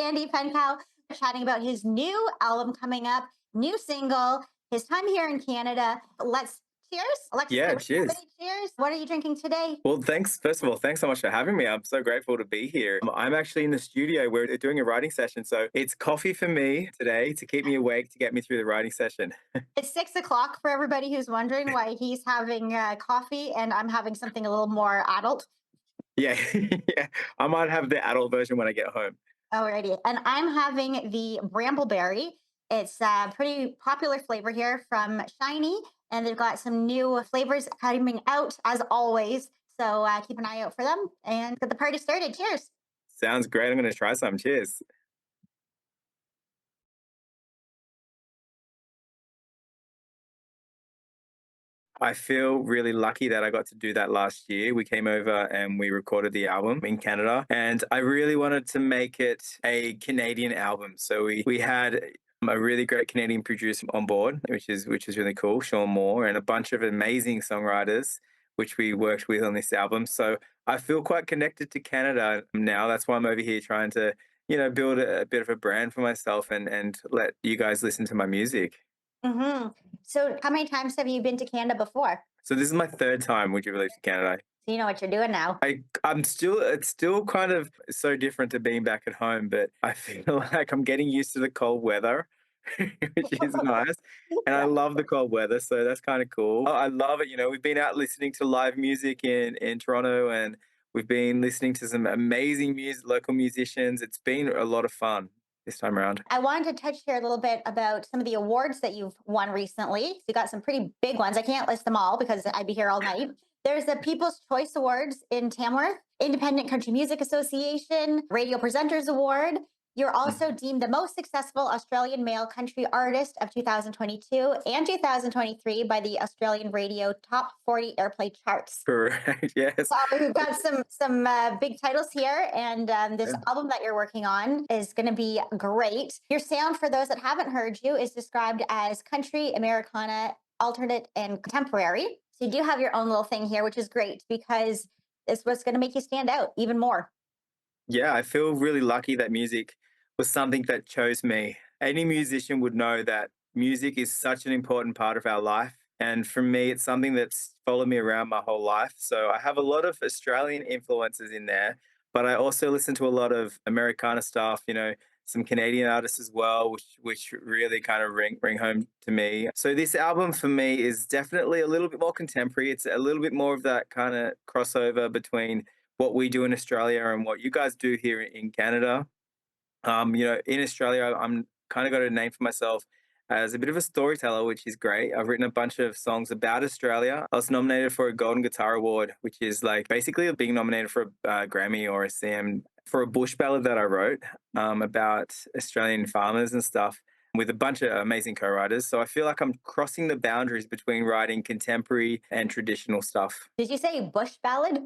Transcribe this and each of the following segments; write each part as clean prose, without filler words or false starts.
Andy Penkow, chatting about his new album coming up, new single, his time here in Canada. Let's cheers. Alexis, Yeah, can we have cheers. any cheers? What are you drinking today? Well, thanks. First of all, thanks so much for having me. I'm so grateful to be here. I'm actually in the studio. We're doing a writing session. So it's coffee for me today to keep me awake, to get me through the writing session. It's 6 o'clock for everybody who's wondering why he's having coffee and I'm having something a little more adult. Yeah, yeah. I might have the adult version when I get home. Alrighty. And I'm having the brambleberry. It's a pretty popular flavor here from Shiny, and they've got some new flavors coming out as always. So keep an eye out for them and get the party started. Cheers. Sounds great. I'm going to try some. Cheers. I feel really lucky that I got to do that last year. We came over and we recorded the album in Canada, and I really wanted to make it a Canadian album. So we had a really great Canadian producer on board, which is really cool, Sean Moore, and a bunch of amazing songwriters, which we worked with on this album. So I feel quite connected to Canada now. That's why I'm over here trying to, build a bit of a brand for myself and let you guys listen to my music. hmm So, how many times have you been to Canada before? So this is my third time, would you believe, to Canada. So, you know what you're doing now. I'm still it's still kind of so different to being back at home, but I feel like I'm getting used to the cold weather, which is nice. And I love the cold weather, so that's kind of cool. I love it. We've been out listening to live music in Toronto, and we've been listening to some amazing local musicians. It's been a lot of fun this time around. I wanted to touch here a little bit about some of the awards that you've won recently. So you got some pretty big ones. I can't list them all because I'd be here all night. There's the People's Choice Awards in Tamworth, Independent Country Music Association, Radio Presenters Award. You're also deemed the most successful Australian male country artist of 2022 and 2023 by the Australian Radio Top 40 Airplay charts. Correct. Yes. So we've got some big titles here, and this Yeah. album that you're working on is going to be great. Your sound, for those that haven't heard you, is described as country, Americana, alternate, and contemporary. So you do have your own little thing here, which is great because it's what's going to make you stand out even more. Yeah, I feel really lucky that music was something that chose me. Any musician would know that music is such an important part of our life. And for me, it's something that's followed me around my whole life. So I have a lot of Australian influences in there, but I also listen to a lot of Americana stuff, some Canadian artists as well, which really kind of ring home to me. So this album for me is definitely a little bit more contemporary. It's a little bit more of that kind of crossover between what we do in Australia and what you guys do here in Canada. In Australia, I'm kind of got a name for myself as a bit of a storyteller, which is great. I've written a bunch of songs about Australia. I was nominated for a Golden Guitar Award, which is like basically being nominated for a Grammy or a CM for a bush ballad that I wrote about Australian farmers and stuff with a bunch of amazing co-writers. So I feel like I'm crossing the boundaries between writing contemporary and traditional stuff. Did you say bush ballad?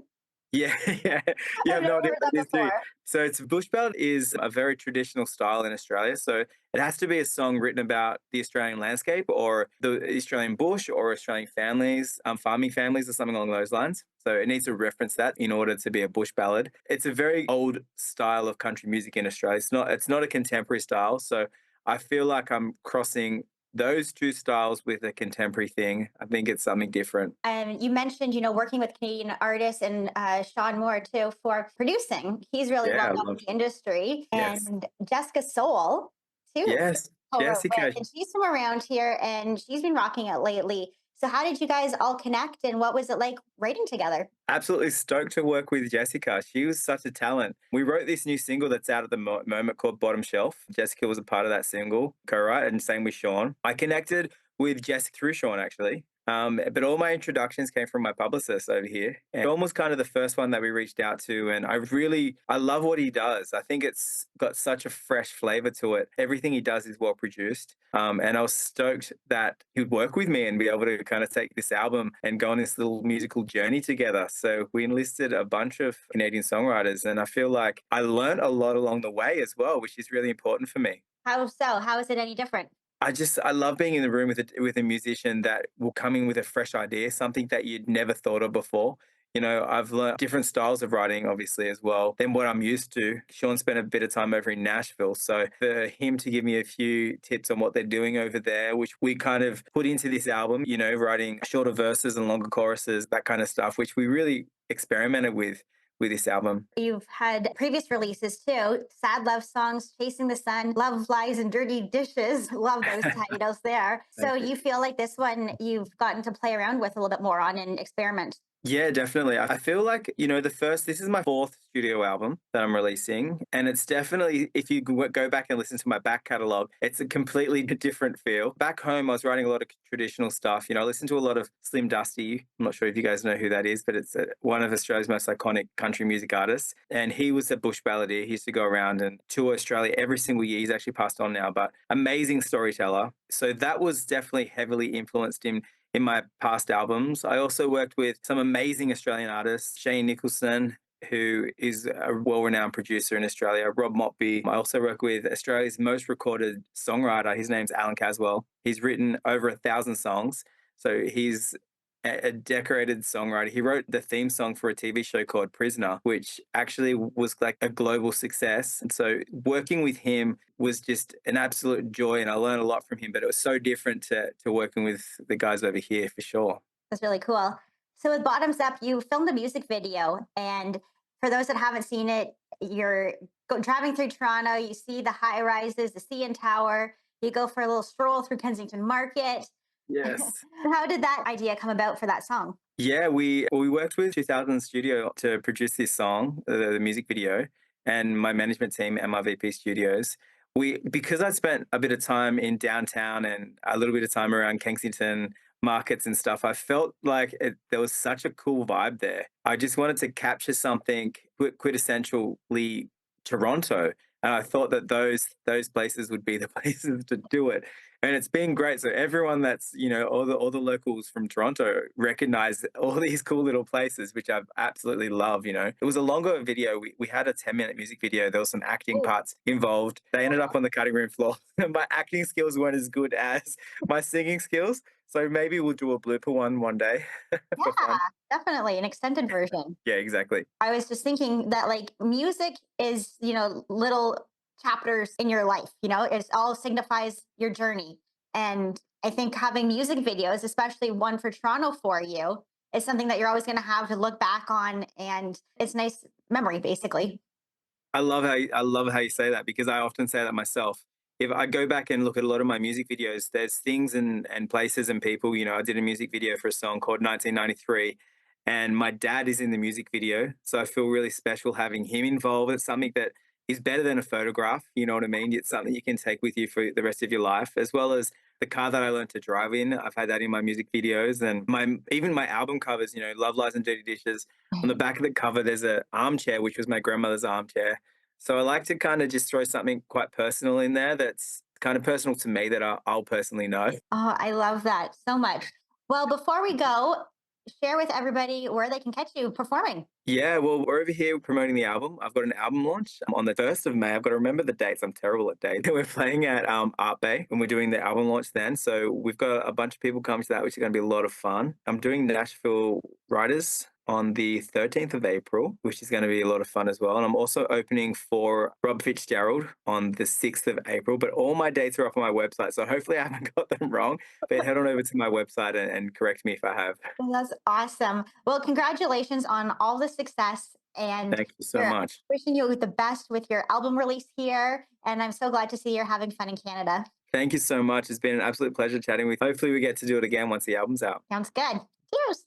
Yeah, yeah. You I've have never no idea heard what that it is, do you? before. So it's bush ballad is a very traditional style in Australia. So it has to be a song written about the Australian landscape or the Australian bush or Australian families, farming families or something along those lines. So it needs to reference that in order to be a bush ballad. It's a very old style of country music in Australia. It's not a contemporary style. So I feel like I'm crossing those two styles with a contemporary thing. I think it's something different. And you mentioned, working with Canadian artists and Sean Moore too for producing. He's really Yeah, well I known in love. the industry. Yes. And Jessica Soul too, Yes. co-wrote with, Jessica. and she's from around here, and she's been rocking it lately. So how did you guys all connect, and what was it like writing together? Absolutely stoked to work with Jessica. She was such a talent. We wrote this new single that's out at the moment called Bottom Shelf. Jessica was a part of that single, co-write, and same with Sean. I connected with Jessica through Sean, actually. But all my introductions came from my publicist over here. And Sean was kind of the first one that we reached out to. And I love what he does. I think it's got such a fresh flavor to it. Everything he does is well produced. And I was stoked that he would work with me and be able to kind of take this album and go on this little musical journey together. So we enlisted a bunch of Canadian songwriters. And I feel like I learned a lot along the way as well, which is really important for me. How so? How is it any different? I love being in the room with a musician that will come in with a fresh idea, something that you'd never thought of before. I've learned different styles of writing, obviously, as well, than what I'm used to. Sean spent a bit of time over in Nashville. So for him to give me a few tips on what they're doing over there, which we kind of put into this album, writing shorter verses and longer choruses, that kind of stuff, which we really experimented with this album. You've had previous releases too: Sad Love Songs, Chasing the Sun, Love Lies and Dirty Dishes. Love those titles there. So Thank you. you feel like this one you've gotten to play around with a little bit more on and experiment. Yeah, definitely. I feel like, this is my fourth studio album that I'm releasing. And it's definitely, if you go back and listen to my back catalog, it's a completely different feel. Back home, I was writing a lot of traditional stuff. I listened to a lot of Slim Dusty. I'm not sure if you guys know who that is, but it's one of Australia's most iconic country music artists. And he was a bush balladeer. He used to go around and tour Australia every single year. He's actually passed on now, but amazing storyteller. So that was definitely heavily influenced in my past albums. I also worked with some amazing Australian artists, Shane Nicholson, who is a well-renowned producer in Australia, Rob Motby. I also work with Australia's most recorded songwriter. His name's Alan Caswell. He's written over 1,000 songs. So he's a decorated songwriter. He wrote the theme song for a TV show called Prisoner, which actually was like a global success. And so working with him was just an absolute joy, and I learned a lot from him. But it was so different to working with the guys over here for sure. That's really cool. So with Bottoms Up, you filmed a music video, and for those that haven't seen it, you're driving through Toronto. You see the high rises, the CN Tower. You go for a little stroll through Kensington Market. Yes. How did that idea come about for that song? Yeah, we worked with 2000 Studio to produce this song, the music video, and my management team, MRVP Studios. Because I spent a bit of time in downtown and a little bit of time around Kensington markets and stuff, I felt like there was such a cool vibe there. I just wanted to capture something quintessentially Toronto, and I thought that those places would be the places to do it. And it's been great. So everyone that's, all the locals from Toronto recognize all these cool little places, which I've absolutely love. It was a longer video. We had a 10-minute music video. There was some acting Oh, parts involved. They ended up on the cutting room floor. My acting skills weren't as good as my singing skills. So maybe we'll do a blooper one day for yeah, fun. definitely an extended version. Yeah, exactly. I was just thinking that like music is, little chapters in your life, it all signifies your journey. And I think having music videos, especially one for Toronto for you, is something that you're always going to have to look back on. And it's nice memory, basically. I love how you say that, because I often say that myself. If I go back and look at a lot of my music videos, there's things and places and people. I did a music video for a song called 1993, and my dad is in the music video. So I feel really special having him involved. It's something that is better than a photograph. You know what I mean? It's something you can take with you for the rest of your life, as well as the car that I learned to drive in. I've had that in my music videos, and even my album covers. Love Lies and Dirty Dishes. On the back of the cover, there's a armchair, which was my grandmother's armchair. So I like to kind of just throw something quite personal in there that's kind of personal to me that I'll personally know. Oh, I love that so much. Well, before we go, share with everybody where they can catch you performing. Yeah, well, we're over here promoting the album. I've got an album launch on the 1st of May. I've got to remember the dates. I'm terrible at dates. We're playing at Art Bay, and we're doing the album launch then. So we've got a bunch of people coming to that, which is going to be a lot of fun. I'm doing Nashville Writers on the 13th of April, which is going to be a lot of fun as well. And I'm also opening for Rob Fitzgerald on the 6th of April. But all my dates are up on my website. So hopefully I haven't got them wrong. But head on over to my website and correct me if I have. Well, that's awesome. Well, congratulations on all the success, and Thank you so we're much. wishing you the best with your album release here. And I'm so glad to see you're having fun in Canada. Thank you so much. It's been an absolute pleasure chatting with you. Hopefully we get to do it again once the album's out. Sounds good. Cheers.